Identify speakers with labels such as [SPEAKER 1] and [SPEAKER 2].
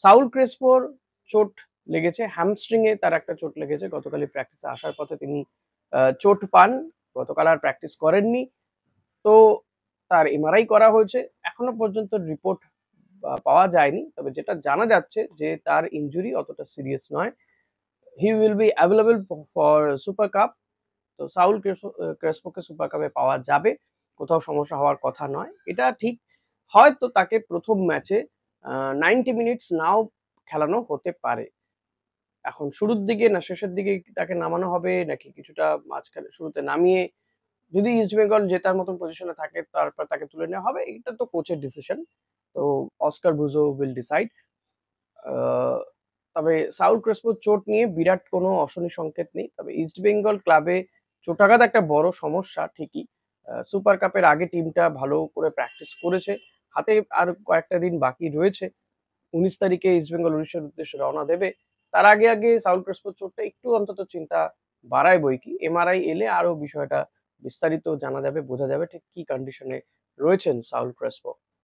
[SPEAKER 1] Saul ক্রেসপোর চোট লেগেছে, hamstring এ তার একটা চোট লেগেছে। গতকালই প্র্যাকটিসে আসার পথে তিনি চোট পান। গতকাল আর প্র্যাকটিস করেননি। তো তার এমআরআই করা হয়েছে। এখনো পর্যন্ত রিপোর্ট পাওয়া যায়নি। তবে যেটা জানা যাচ্ছে যে তার ইনজুরি অতটা সিরিয়াস নয়। He will be available for super cup. তো সাউল ক্রেসপোকে সুপার কাপে পাওয়া যাবে। কোথাও সমস্যা হওয়ার কথা নয়। এটা ঠিক হয়তো তাকে প্রথম ম্যাচে 90 মিনিটস নাও খেলানো হতে পারে। এখন শুরুর দিকে না শেষের দিকে তাকে নামানো হবে নাকি কিছুটা মাঝখানে শুরুতে নামিয়ে যদি ইস্ট বেঙ্গল জেতার মতন পজিশনে থাকে তারপর তাকে তুলে নেওয়া হবে, এটা তো কোচের ডিসিশন। তো অস্কার ব্রুজো উইল ডিসাইড। তবে সাউল ক্রেসপোর চোট নিয়ে বিরাট কোনো অশনি সংকেত নেই। তবে ইস্ট বেঙ্গল ক্লাবে চোটাঘাত একটা বড় সমস্যা ঠিকই। সুপার কাপের আগে টিমটা ভালো করে প্র্যাকটিস করেছে। হাতে আর কয়েকটা দিন বাকি রয়েছে। 19 তারিখে ইস্ট বেঙ্গল উড়িষ্যার উদ্দেশ্যে রওনা দেবে। তার আগে সাউল ক্রেসপোর চোটটা একটু অন্তত চিন্তা বাড়ায় বইকি। এমআরআই এলে আরো বিষয়টা বিস্তারিত জানা যাবে, বোঝা যাবে ঠিক কি কন্ডিশনে রয়েছেন সাউল ক্রেসপো।